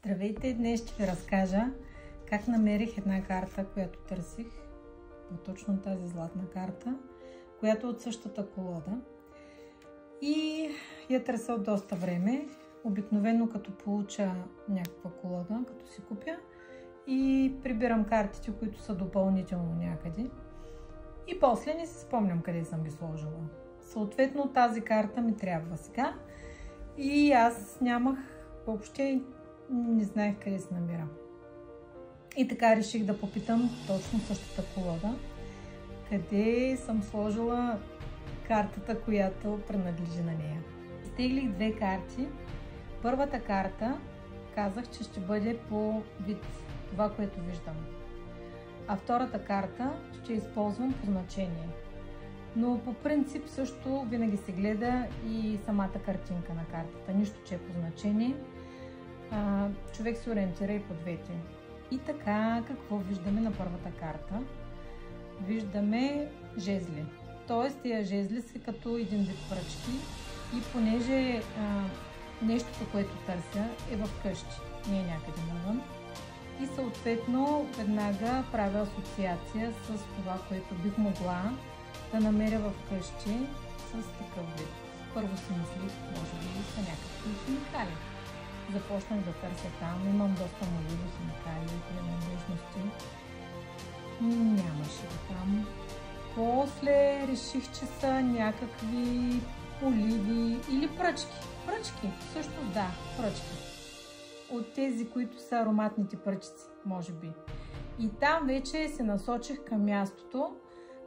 Здравейте! Днес ще ви разкажа как намерих една карта, която търсих. Точно тази златна карта, която е от същата колода. И я търся от доста време. Обикновено като получа някаква колода, като си купя, и прибирам картите, които са допълнително някъде. И после не си спомням къде съм ги сложила. Съответно тази карта ми трябва сега. И аз нямах, въобще не знаех къде се намира. И така реших да попитам точно същата колода, къде съм сложила картата, която принадлежи на нея. Изтеглих две карти. Първата карта казах, че ще бъде по вид, това, което виждам. А втората карта ще използвам по значение. Но по принцип също винаги се гледа и самата картинка на картата. Нищо, че е по значение. Човек се ориентира и по двете. И така, какво виждаме на първата карта? Виждаме жезли. Тоест, тия жезли са като един вид пръчки. И понеже нещото, което търся, е в къщи, не е някъде навън. И съответно, веднага правя асоциация с това, което бих могла да намеря в къщи с такъв вид. Първо си мислих, може би са някакви химикали. Започнах да търся там, имам доста много химикали, принадлежности. Нямаше там. После реших, че са някакви оливи или пръчки. Пръчки, също да, пръчки. От тези, които са ароматните пръчици, може би. И там вече се насочих към мястото,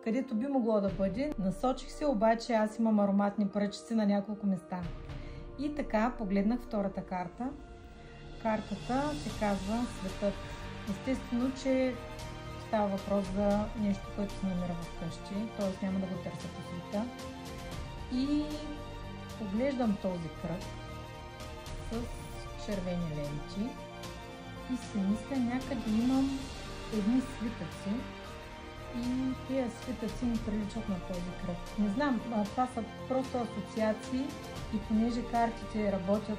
където би могло да бъде. Насочих се, обаче аз имам ароматни пръчици на няколко места. И така погледнах втората карта. Картата се казва Светът. Естествено, че става въпрос за нещо, което се намира в къщи, т.е. няма да го търся по света. И поглеждам този кръг с червени ленти и си мисля, някъде имам едни свитъци и тези свитъци ми приличат на този кръг. Не знам, това са просто асоциации и понеже картите работят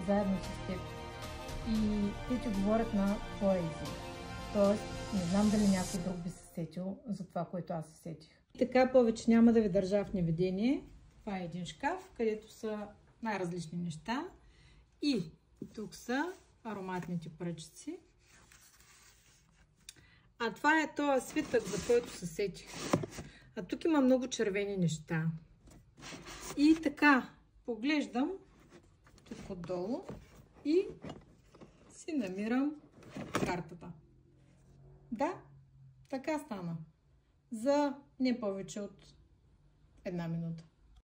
заедно с теб и те ти говорят на твоя език. Тоест, не знам дали някой друг би се сетил за това, което аз се сетих. И така повече няма да ви държа в неведение. Това е един шкаф, където са най-различни неща. И тук са ароматните пръчици. А това е този свитък, за който се сетих. А тук има много червени неща. И така, поглеждам тук отдолу и си намирам картата. Да, така стана. За не повече от една минута.